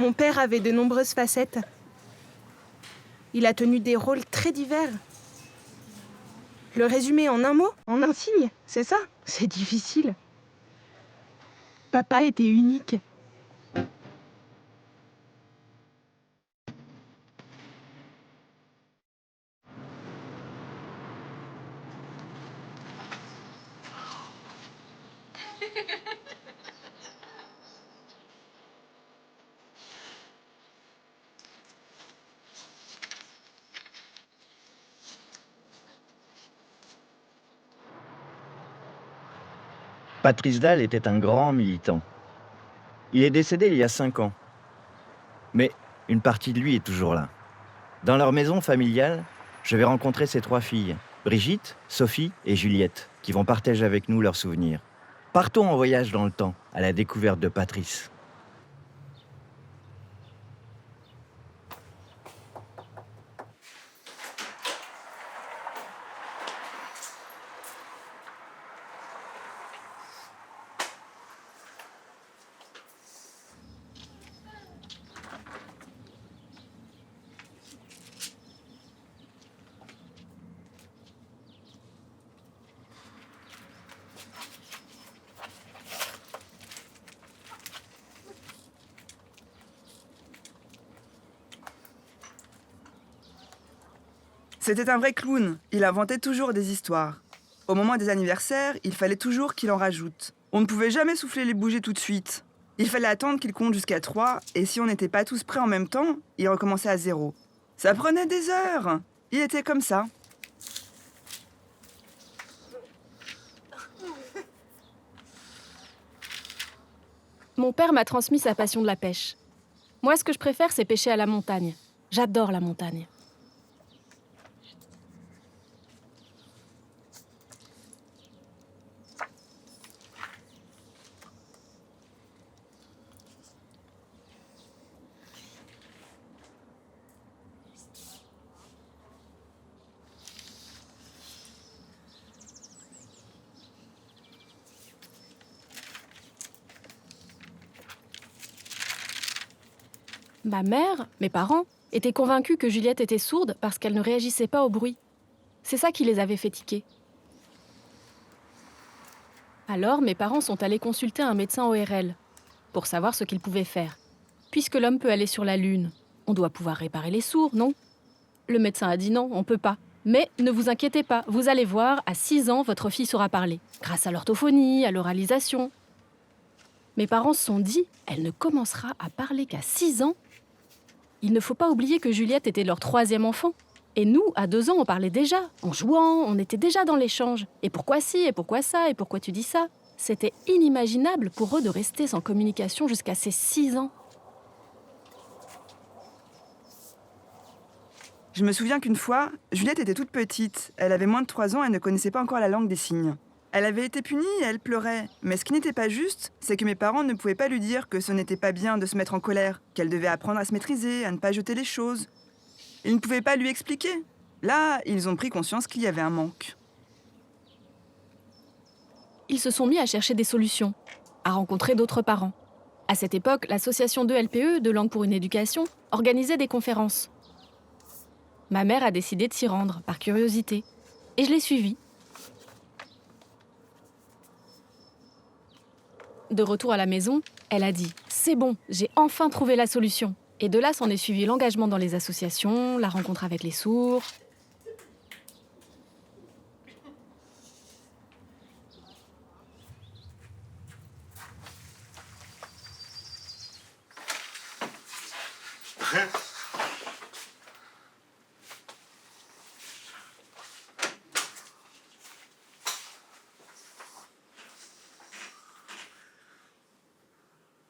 Mon père avait de nombreuses facettes. Il a tenu des rôles très divers. Le résumer en un mot, en un signe, c'est ça? C'est difficile. Papa était unique. Patrice Dalle était un grand militant. Il est décédé il y a 5 ans. Mais une partie de lui est toujours là. Dans leur maison familiale, je vais rencontrer ses 3 filles, Brigitte, Sophie et Juliette, qui vont partager avec nous leurs souvenirs. Partons en voyage dans le temps, à la découverte de Patrice. C'était un vrai clown, il inventait toujours des histoires. Au moment des anniversaires, il fallait toujours qu'il en rajoute. On ne pouvait jamais souffler les bougies tout de suite. Il fallait attendre qu'il compte jusqu'à 3, et si on n'était pas tous prêts en même temps, il recommençait à 0. Ça prenait des heures. Il était comme ça. Mon père m'a transmis sa passion de la pêche. Moi, ce que je préfère, c'est pêcher à la montagne. J'adore la montagne. Ma mère, mes parents, étaient convaincus que Juliette était sourde parce qu'elle ne réagissait pas au bruit. C'est ça qui les avait fait tiquer. Alors, mes parents sont allés consulter un médecin ORL pour savoir ce qu'il pouvait faire. Puisque l'homme peut aller sur la Lune, on doit pouvoir réparer les sourds, non? Le médecin a dit non, on peut pas. Mais ne vous inquiétez pas, vous allez voir, à 6 ans, votre fille saura parler. Grâce à l'orthophonie, à l'oralisation. Mes parents se sont dit, elle ne commencera à parler qu'à 6 ans. Il ne faut pas oublier que Juliette était leur 3e enfant. Et nous, à 2 ans, on parlait déjà. En jouant, on était déjà dans l'échange. Et pourquoi ci, et pourquoi ça, et pourquoi tu dis ça? C'était inimaginable pour eux de rester sans communication jusqu'à ces 6 ans. Je me souviens qu'une fois, Juliette était toute petite. Elle avait moins de 3 ans et ne connaissait pas encore la langue des signes. Elle avait été punie et elle pleurait. Mais ce qui n'était pas juste, c'est que mes parents ne pouvaient pas lui dire que ce n'était pas bien de se mettre en colère, qu'elle devait apprendre à se maîtriser, à ne pas jeter les choses. Ils ne pouvaient pas lui expliquer. Là, ils ont pris conscience qu'il y avait un manque. Ils se sont mis à chercher des solutions, à rencontrer d'autres parents. À cette époque, l'association de LPE, de Langue pour une éducation, organisait des conférences. Ma mère a décidé de s'y rendre, par curiosité. Et je l'ai suivie. De retour à la maison, elle a dit « C'est bon, j'ai enfin trouvé la solution ». Et de là s'en est suivi l'engagement dans les associations, la rencontre avec les sourds.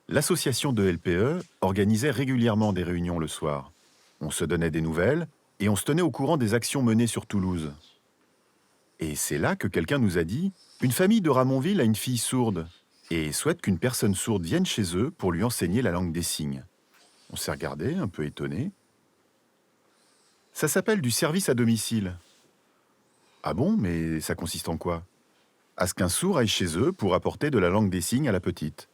L'association de LPE organisait régulièrement des réunions le soir. On se donnait des nouvelles et on se tenait au courant des actions menées sur Toulouse. Et c'est là que quelqu'un nous a dit « Une famille de Ramonville a une fille sourde et souhaite qu'une personne sourde vienne chez eux pour lui enseigner la langue des signes. » On s'est regardé, un peu étonné. « Ça s'appelle du service à domicile. »« Ah bon, mais ça consiste en quoi ?»« À ce qu'un sourd aille chez eux pour apporter de la langue des signes à la petite. »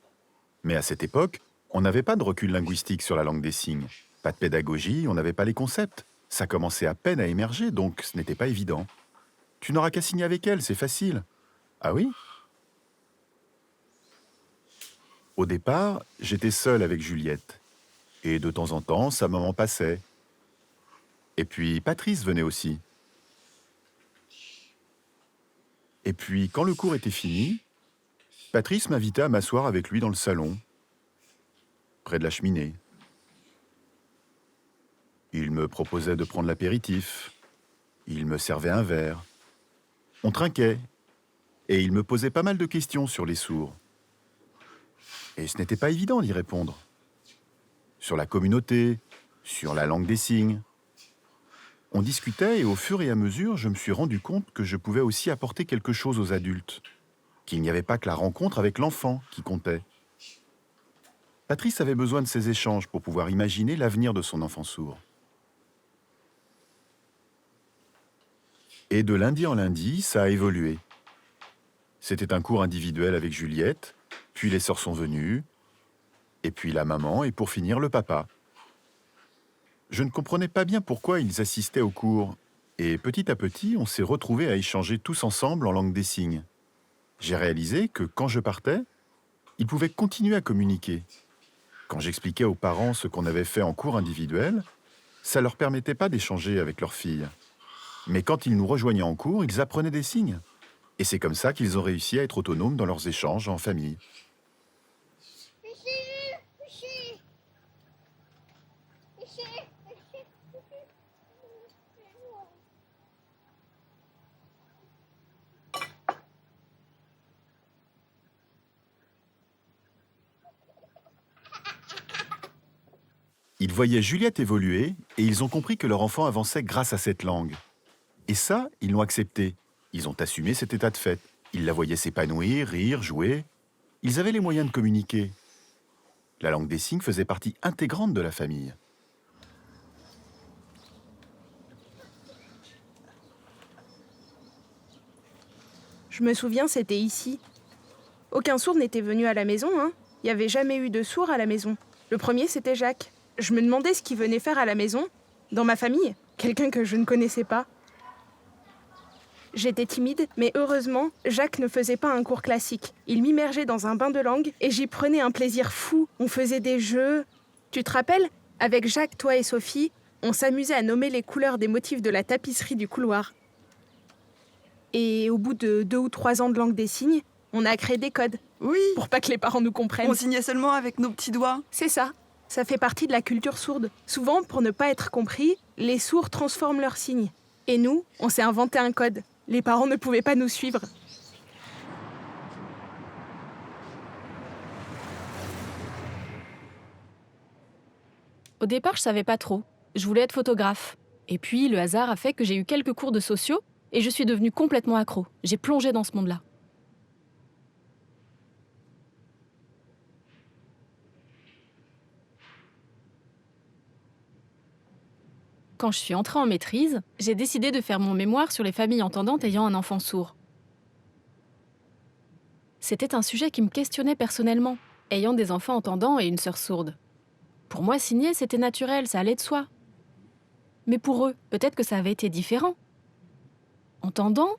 Mais à cette époque, On n'avait pas de recul linguistique sur la langue des signes. Pas de pédagogie, on n'avait pas les concepts. Ça commençait à peine à émerger, donc ce n'était pas évident. Tu n'auras qu'à signer avec elle, c'est facile. Ah oui? Au départ, j'étais seul avec Juliette. Et de temps en temps, sa maman passait. Et puis Patrice venait aussi. Et puis, quand le cours était fini, Patrice m'invitait à m'asseoir avec lui dans le salon, près de la cheminée. Il me proposait de prendre l'apéritif. Il me servait un verre. On trinquait. Et il me posait pas mal de questions sur les sourds. Et ce n'était pas évident d'y répondre. Sur la communauté, sur la langue des signes. On discutait et au fur et à mesure, je me suis rendu compte que je pouvais aussi apporter quelque chose aux adultes. Qu'il n'y avait pas que la rencontre avec l'enfant qui comptait. Patrice avait besoin de ces échanges pour pouvoir imaginer l'avenir de son enfant sourd. Et de lundi en lundi, ça a évolué. C'était un cours individuel avec Juliette, puis les sœurs sont venues, et puis la maman, et pour finir, le papa. Je ne comprenais pas bien pourquoi ils assistaient au cours, et petit à petit, on s'est retrouvés à échanger tous ensemble en langue des signes. J'ai réalisé que quand je partais, ils pouvaient continuer à communiquer. Quand j'expliquais aux parents ce qu'on avait fait en cours individuel, ça ne leur permettait pas d'échanger avec leurs filles. Mais quand ils nous rejoignaient en cours, ils apprenaient des signes. Et c'est comme ça qu'ils ont réussi à être autonomes dans leurs échanges en famille. Ils voyaient Juliette évoluer et ils ont compris que leur enfant avançait grâce à cette langue. Et ça, ils l'ont accepté. Ils ont assumé cet état de fait. Ils la voyaient s'épanouir, rire, jouer. Ils avaient les moyens de communiquer. La langue des signes faisait partie intégrante de la famille. Je me souviens, c'était ici. Aucun sourd n'était venu à la maison, hein. Il n'y avait jamais eu de sourd à la maison. Le premier, c'était Jacques. Je me demandais ce qu'il venait faire à la maison, dans ma famille, quelqu'un que je ne connaissais pas. J'étais timide, mais heureusement, Jacques ne faisait pas un cours classique. Il m'immergeait dans un bain de langue et j'y prenais un plaisir fou. On faisait des jeux. Tu te rappelles? Avec Jacques, toi et Sophie, on s'amusait à nommer les couleurs des motifs de la tapisserie du couloir. Et au bout de 2 ou 3 ans de langue des signes, on a créé des codes. Oui, Pour pas que les parents nous comprennent. on signait seulement avec nos petits doigts. C'est ça. Ça fait partie de la culture sourde. Souvent, pour ne pas être compris, les sourds transforment leurs signes. Et nous, on s'est inventé un code. Les parents ne pouvaient pas nous suivre. Au départ, je savais pas trop. Je voulais être photographe. Et puis, le hasard a fait que j'ai eu quelques cours de sociaux et je suis devenue complètement accro. J'ai plongé dans ce monde-là. Quand je suis entrée en maîtrise, j'ai décidé de faire mon mémoire sur les familles entendantes ayant un enfant sourd. C'était un sujet qui me questionnait personnellement, ayant des enfants entendants et une sœur sourde. Pour moi, signer, c'était naturel, ça allait de soi. Mais pour eux, peut-être que ça avait été différent. Entendants,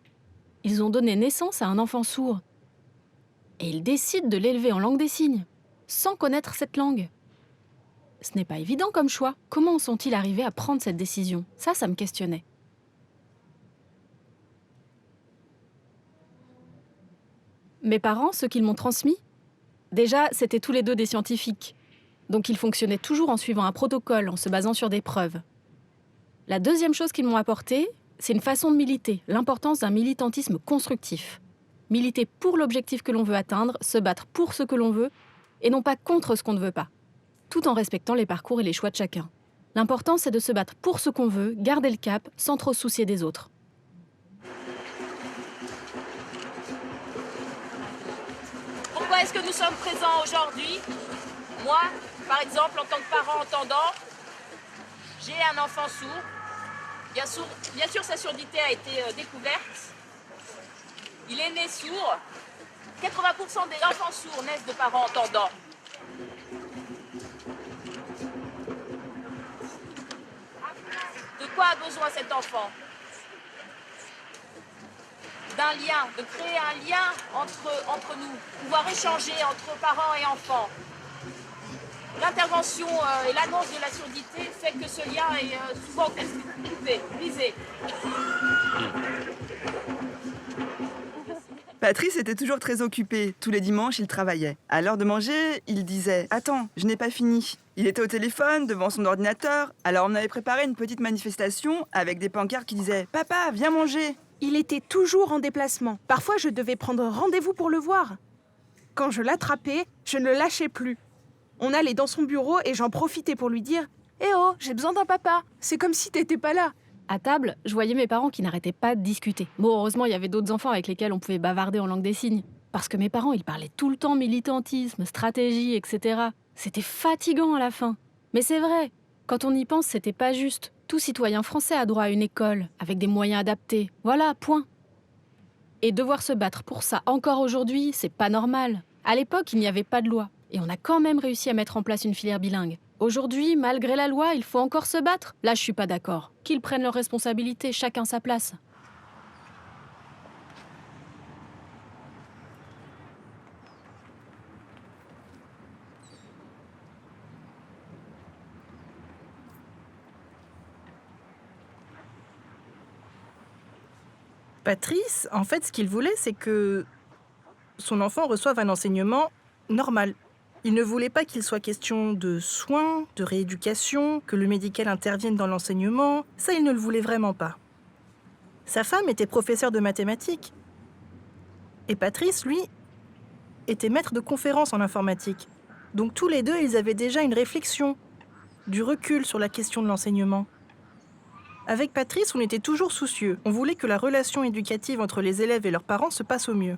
ils ont donné naissance à un enfant sourd. Et ils décident de l'élever en langue des signes, sans connaître cette langue. Ce n'est pas évident comme choix. Comment en sont-ils arrivés à prendre cette décision? Ça me questionnait. Mes parents, ceux qu'ils m'ont transmis, déjà, c'étaient tous les deux des scientifiques. Donc ils fonctionnaient toujours en suivant un protocole, en se basant sur des preuves. La deuxième chose qu'ils m'ont apportée, c'est une façon de militer, l'importance d'un militantisme constructif. Militer pour l'objectif que l'on veut atteindre, se battre pour ce que l'on veut, et non pas contre ce qu'on ne veut pas. Tout en respectant les parcours et les choix de chacun. L'important, c'est de se battre pour ce qu'on veut, garder le cap, sans trop se soucier des autres. Pourquoi est-ce que nous sommes présents aujourd'hui? Moi, par exemple, en tant que parent entendant, j'ai un enfant sourd. Bien sûr, sa surdité a été découverte. Il est né sourd. 80% des enfants sourds naissent de parents entendants. quoi a besoin cet enfant? D'un lien, de créer un lien entre nous, pouvoir échanger entre parents et enfants. L'intervention et l'annonce de la surdité fait que ce lien est souvent coupé, brisé. Patrice était toujours très occupé. Tous les dimanches, il travaillait. À l'heure de manger, il disait « Attends, je n'ai pas fini ». Il était au téléphone, devant son ordinateur. Alors on avait préparé une petite manifestation avec des pancartes qui disaient « Papa, viens manger ». Il était toujours en déplacement. Parfois, je devais prendre rendez-vous pour le voir. Quand je l'attrapais, je ne le lâchais plus. On allait dans son bureau et j'en profitais pour lui dire « Eh oh, j'ai besoin d'un papa !» C'est comme si t'étais pas là. À table, je voyais mes parents qui n'arrêtaient pas de discuter. Bon, heureusement, il y avait d'autres enfants avec lesquels on pouvait bavarder en langue des signes. Parce que mes parents, ils parlaient tout le temps militantisme, stratégie, etc. C'était fatigant à la fin. Mais c'est vrai, quand on y pense, c'était pas juste. Tout citoyen français a droit à une école, avec des moyens adaptés. Voilà, point. Et devoir se battre pour ça encore aujourd'hui, c'est pas normal. À l'époque, il n'y avait pas de loi. Et on a quand même réussi à mettre en place une filière bilingue. Aujourd'hui, malgré la loi, il faut encore se battre. Là, je suis pas d'accord. Qu'ils prennent leurs responsabilités, chacun sa place. Patrice, en fait, ce qu'il voulait, c'est que son enfant reçoive un enseignement normal. Il ne voulait pas qu'il soit question de soins, de rééducation, que le médical intervienne dans l'enseignement. Ça, il ne le voulait vraiment pas. Sa femme était professeure de mathématiques. Et Patrice, lui, était maître de conférences en informatique. Donc tous les deux, ils avaient déjà une réflexion, du recul sur la question de l'enseignement. Avec Patrice, on était toujours soucieux. On voulait que la relation éducative entre les élèves et leurs parents se passe au mieux.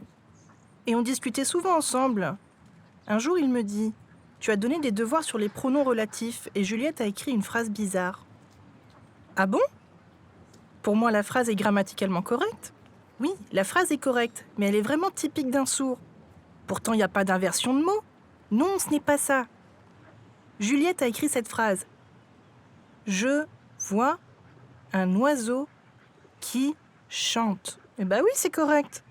Et on discutait souvent ensemble. Un jour, il me dit « Tu as donné des devoirs sur les pronoms relatifs et Juliette a écrit une phrase bizarre. » Ah bon ? Pour moi, la phrase est grammaticalement correcte. Oui, la phrase est correcte, mais elle est vraiment typique d'un sourd. Pourtant, il n'y a pas d'inversion de mots. Non, ce n'est pas ça. Juliette a écrit cette phrase. « Je vois un oiseau qui chante. » Eh ben oui, c'est correct.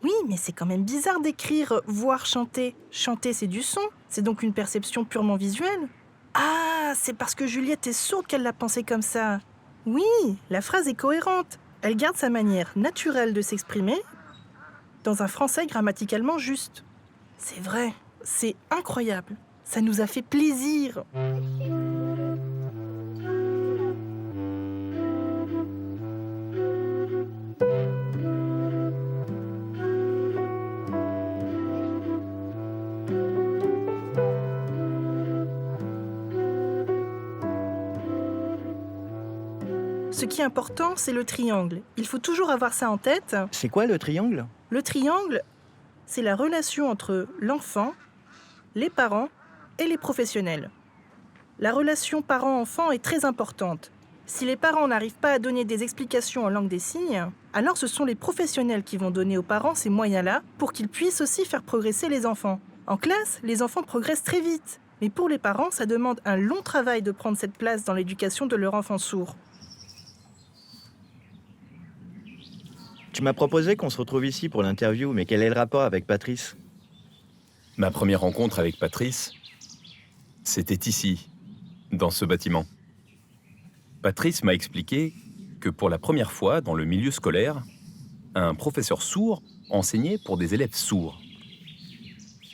Oui, mais c'est quand même bizarre d'écrire « voir chanter ». Chanter, c'est du son. C'est donc une perception purement visuelle. Ah, c'est parce que Juliette est sourde qu'elle l'a pensé comme ça. Oui, la phrase est cohérente. Elle garde sa manière naturelle de s'exprimer dans un français grammaticalement juste. C'est vrai, c'est incroyable. Ça nous a fait plaisir. Ce qui est important, c'est le triangle. Il faut toujours avoir ça en tête. C'est quoi le triangle? Le triangle, c'est la relation entre l'enfant, les parents et les professionnels. La relation parent-enfant est très importante. Si les parents n'arrivent pas à donner des explications en langue des signes, alors ce sont les professionnels qui vont donner aux parents ces moyens-là pour qu'ils puissent aussi faire progresser les enfants. En classe, les enfants progressent très vite. Mais pour les parents, ça demande un long travail de prendre cette place dans l'éducation de leur enfant sourd. Tu m'as proposé qu'on se retrouve ici pour l'interview, mais quel est le rapport avec Patrice? Ma première rencontre avec Patrice, c'était ici, dans ce bâtiment. Patrice m'a expliqué que pour la première fois dans le milieu scolaire, un professeur sourd enseignait pour des élèves sourds.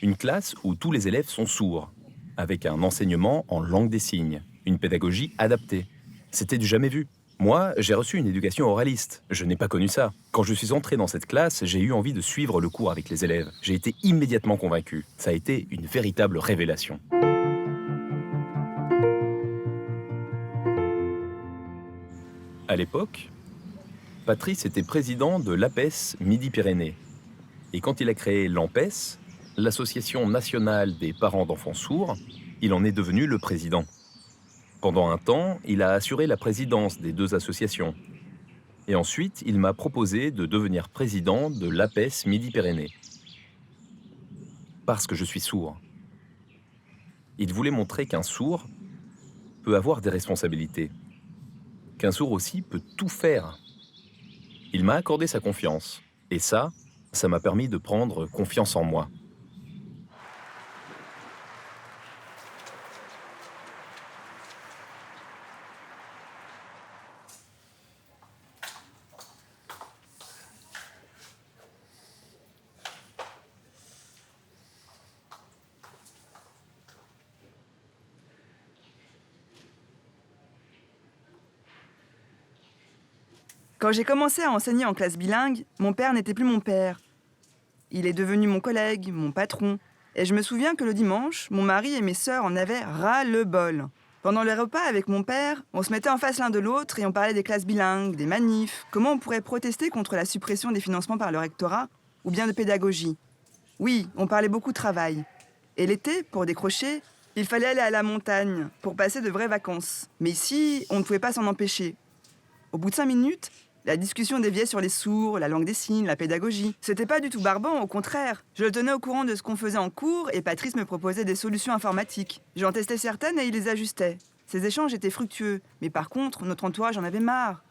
Une classe où tous les élèves sont sourds, avec un enseignement en langue des signes, une pédagogie adaptée. C'était du jamais vu. Moi, j'ai reçu une éducation oraliste. Je n'ai pas connu ça. Quand je suis entré dans cette classe, j'ai eu envie de suivre le cours avec les élèves. J'ai été immédiatement convaincu. Ça a été une véritable révélation. À l'époque, Patrice était président de l'APES Midi-Pyrénées. Et quand il a créé l'AMPES, l'Association nationale des parents d'enfants sourds, il en est devenu le président. Pendant un temps, il a assuré la présidence des deux associations. Et ensuite, il m'a proposé de devenir président de l'APES Midi-Pyrénées. Parce que je suis sourd. Il voulait montrer qu'un sourd peut avoir des responsabilités. qu'un sourd aussi peut tout faire. Il m'a accordé sa confiance. Et ça m'a permis de prendre confiance en moi. Quand j'ai commencé à enseigner en classe bilingue, mon père n'était plus mon père. Il est devenu mon collègue, mon patron. Et je me souviens que le dimanche, mon mari et mes sœurs en avaient ras-le-bol. Pendant les repas avec mon père, on se mettait en face l'un de l'autre et on parlait des classes bilingues, des manifs, comment on pourrait protester contre la suppression des financements par le rectorat, ou bien de pédagogie. Oui, on parlait beaucoup de travail. Et l'été, pour décrocher, il fallait aller à la montagne pour passer de vraies vacances. Mais ici, on ne pouvait pas s'en empêcher. Au bout de 5 minutes, la discussion déviait sur les sourds, la langue des signes, la pédagogie. C'était pas du tout barbant, au contraire. Je le tenais au courant de ce qu'on faisait en cours et Patrice me proposait des solutions informatiques. J'en testais certaines et il les ajustait. Ces échanges étaient fructueux, mais par contre, notre entourage en avait marre.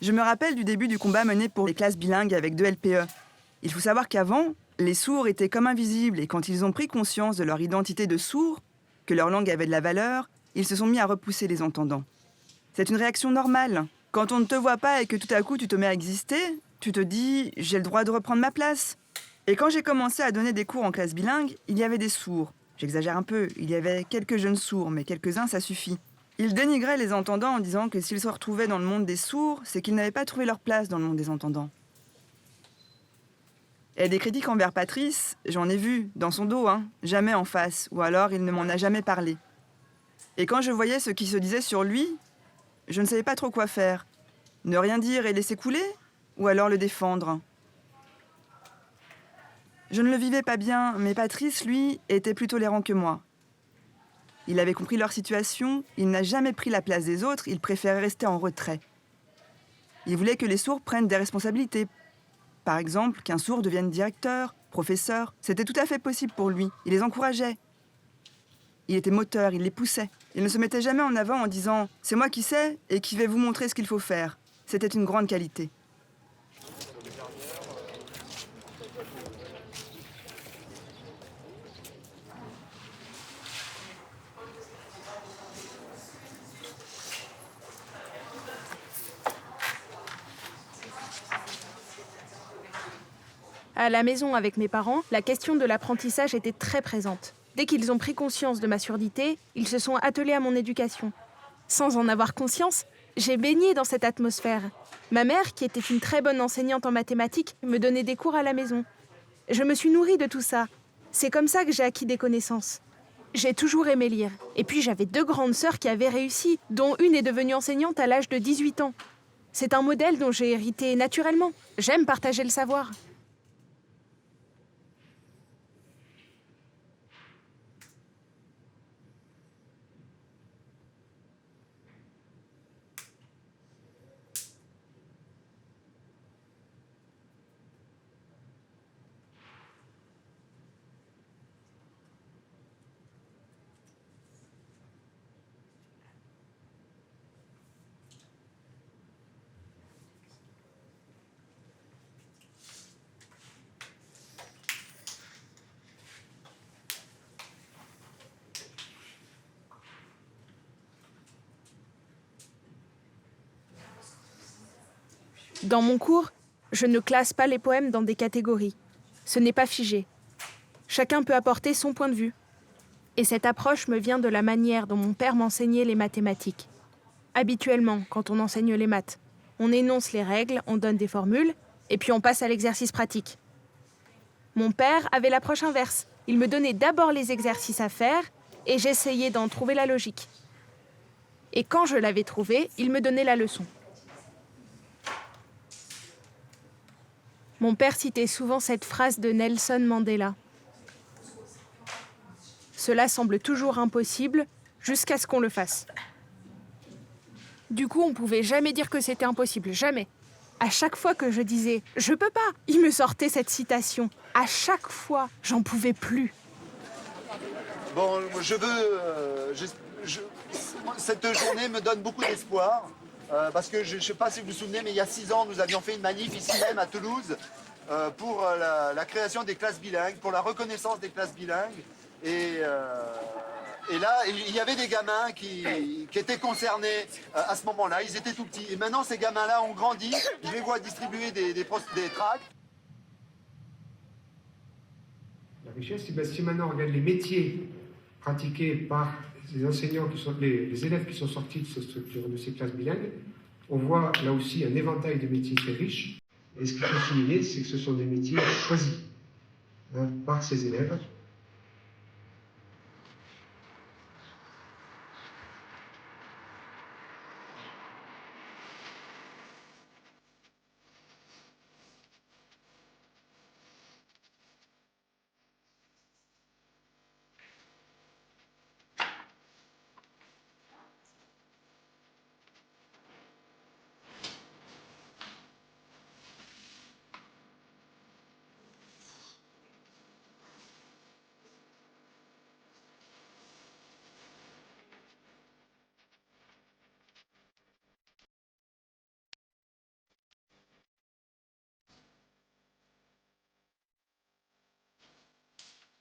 Je me rappelle du début du combat mené pour les classes bilingues avec 2 LPE. Il faut savoir qu'avant, les sourds étaient comme invisibles et quand ils ont pris conscience de leur identité de sourds, que leur langue avait de la valeur, ils se sont mis à repousser les entendants. C'est une réaction normale. Quand on ne te voit pas et que tout à coup tu te mets à exister, tu te dis « j'ai le droit de reprendre ma place ». Et quand j'ai commencé à donner des cours en classe bilingue, il y avait des sourds. J'exagère un peu, il y avait quelques jeunes sourds, mais quelques-uns ça suffit. Ils dénigraient les entendants en disant que s'ils se retrouvaient dans le monde des sourds, c'est qu'ils n'avaient pas trouvé leur place dans le monde des entendants. Et des critiques envers Patrice, j'en ai vu, dans son dos, jamais en face, ou alors il ne m'en a jamais parlé. Et quand je voyais ce qui se disait sur lui, je ne savais pas trop quoi faire. Ne rien dire et laisser couler, ou alors le défendre. Je ne le vivais pas bien, mais Patrice, lui, était plus tolérant que moi. Il avait compris leur situation, il n'a jamais pris la place des autres, il préférait rester en retrait. Il voulait que les sourds prennent des responsabilités. Par exemple, qu'un sourd devienne directeur, professeur. C'était tout à fait possible pour lui. Il les encourageait. Il était moteur, il les poussait. Il ne se mettait jamais en avant en disant « c'est moi qui sais et qui vais vous montrer ce qu'il faut faire ». C'était une grande qualité. À la maison avec mes parents, la question de l'apprentissage était très présente. Dès qu'ils ont pris conscience de ma surdité, ils se sont attelés à mon éducation. Sans en avoir conscience, j'ai baigné dans cette atmosphère. Ma mère, qui était une très bonne enseignante en mathématiques, me donnait des cours à la maison. Je me suis nourrie de tout ça. C'est comme ça que j'ai acquis des connaissances. J'ai toujours aimé lire. Et puis j'avais 2 grandes sœurs qui avaient réussi, dont une est devenue enseignante à l'âge de 18 ans. C'est un modèle dont j'ai hérité naturellement. J'aime partager le savoir. Dans mon cours, je ne classe pas les poèmes dans des catégories. Ce n'est pas figé. Chacun peut apporter son point de vue. Et cette approche me vient de la manière dont mon père m'enseignait les mathématiques. Habituellement, quand on enseigne les maths, on énonce les règles, on donne des formules, et puis on passe à l'exercice pratique. Mon père avait l'approche inverse. Il me donnait d'abord les exercices à faire et j'essayais d'en trouver la logique. Et quand je l'avais trouvé, il me donnait la leçon. Mon père citait souvent cette phrase de Nelson Mandela. Cela semble toujours impossible jusqu'à ce qu'on le fasse. Du coup, on ne pouvait jamais dire que c'était impossible, jamais. À chaque fois que je disais « je peux pas », il me sortait cette citation. À chaque fois, j'en pouvais plus. Bon, cette journée me donne beaucoup d'espoir. Parce que je ne sais pas si vous vous souvenez, mais il y a 6 ans, nous avions fait une manif ici même à Toulouse pour la création des classes bilingues, pour la reconnaissance des classes bilingues. Et là, il y avait des gamins qui étaient concernés à ce moment-là. Ils étaient tout petits. Et maintenant, ces gamins-là ont grandi. Je les vois distribuer des tracts. La richesse, c'est si maintenant on regarde les métiers pratiqués par les enseignants, les élèves qui sont sortis de ces structures, de ces classes bilingues, on voit là aussi un éventail de métiers très riches. Et ce qu'il faut souligner, c'est que ce sont des métiers choisis par ces élèves.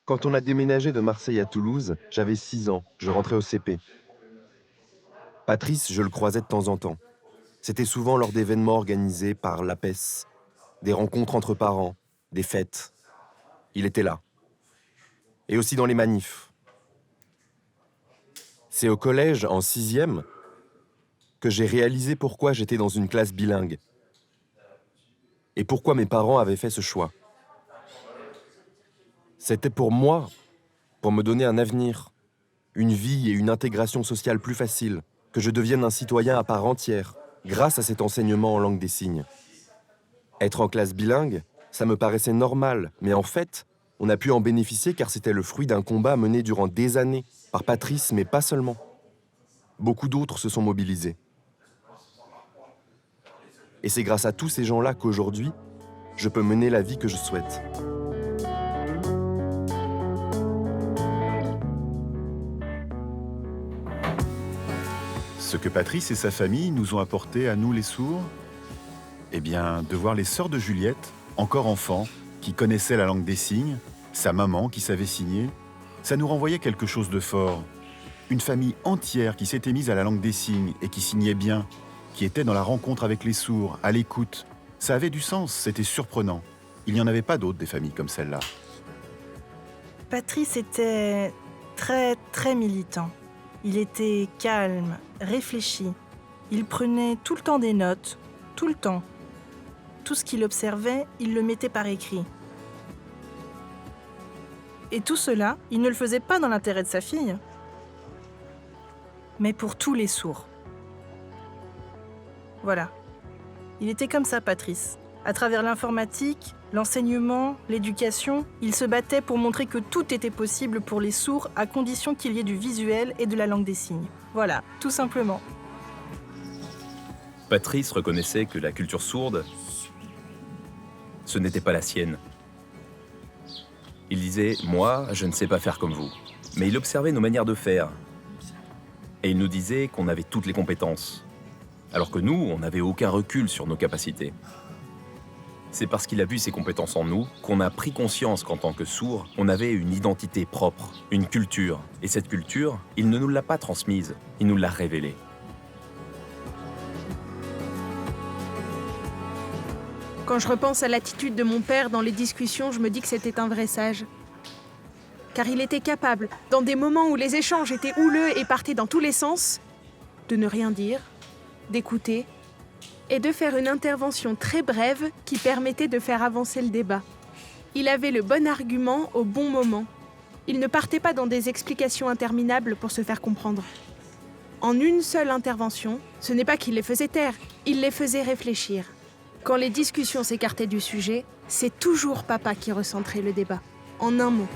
Quand on a déménagé de Marseille à Toulouse, j'avais 6 ans, je rentrais au CP. Patrice, je le croisais de temps en temps. C'était souvent lors d'événements organisés par l'APES, des rencontres entre parents, des fêtes. Il était là. Et aussi dans les manifs. C'est au collège, en 6e, que j'ai réalisé pourquoi j'étais dans une classe bilingue. Et pourquoi mes parents avaient fait ce choix. C'était pour moi, pour me donner un avenir, une vie et une intégration sociale plus facile, que je devienne un citoyen à part entière, grâce à cet enseignement en langue des signes. Être en classe bilingue, ça me paraissait normal, mais en fait, on a pu en bénéficier car c'était le fruit d'un combat mené durant des années, par Patrice, mais pas seulement. Beaucoup d'autres se sont mobilisés. Et c'est grâce à tous ces gens-là qu'aujourd'hui, je peux mener la vie que je souhaite. Ce que Patrice et sa famille nous ont apporté à nous les sourds, eh bien, de voir les sœurs de Juliette, encore enfants, qui connaissaient la langue des signes, sa maman qui savait signer, ça nous renvoyait quelque chose de fort. Une famille entière qui s'était mise à la langue des signes et qui signait bien, qui était dans la rencontre avec les sourds, à l'écoute. Ça avait du sens, c'était surprenant. Il n'y en avait pas d'autres des familles comme celle-là. Patrice était très, très militant. Il était calme, réfléchi. Il prenait tout le temps des notes, tout le temps. Tout ce qu'il observait, il le mettait par écrit. Et tout cela, il ne le faisait pas dans l'intérêt de sa fille, mais pour tous les sourds. Voilà. Il était comme ça, Patrice. À travers l'informatique, l'enseignement, l'éducation, il se battait pour montrer que tout était possible pour les sourds à condition qu'il y ait du visuel et de la langue des signes. Voilà, tout simplement. Patrice reconnaissait que la culture sourde, ce n'était pas la sienne. Il disait « Moi, je ne sais pas faire comme vous ». Mais il observait nos manières de faire. Et il nous disait qu'on avait toutes les compétences. Alors que nous, on n'avait aucun recul sur nos capacités. C'est parce qu'il a vu ses compétences en nous qu'on a pris conscience qu'en tant que sourds, on avait une identité propre, une culture. Et cette culture, il ne nous l'a pas transmise, il nous l'a révélée. Quand je repense à l'attitude de mon père dans les discussions, je me dis que c'était un vrai sage. Car il était capable, dans des moments où les échanges étaient houleux et partaient dans tous les sens, de ne rien dire, d'écouter et de faire une intervention très brève qui permettait de faire avancer le débat. Il avait le bon argument au bon moment. Il ne partait pas dans des explications interminables pour se faire comprendre. En une seule intervention, ce n'est pas qu'il les faisait taire, il les faisait réfléchir. Quand les discussions s'écartaient du sujet, c'est toujours papa qui recentrait le débat. En un mot.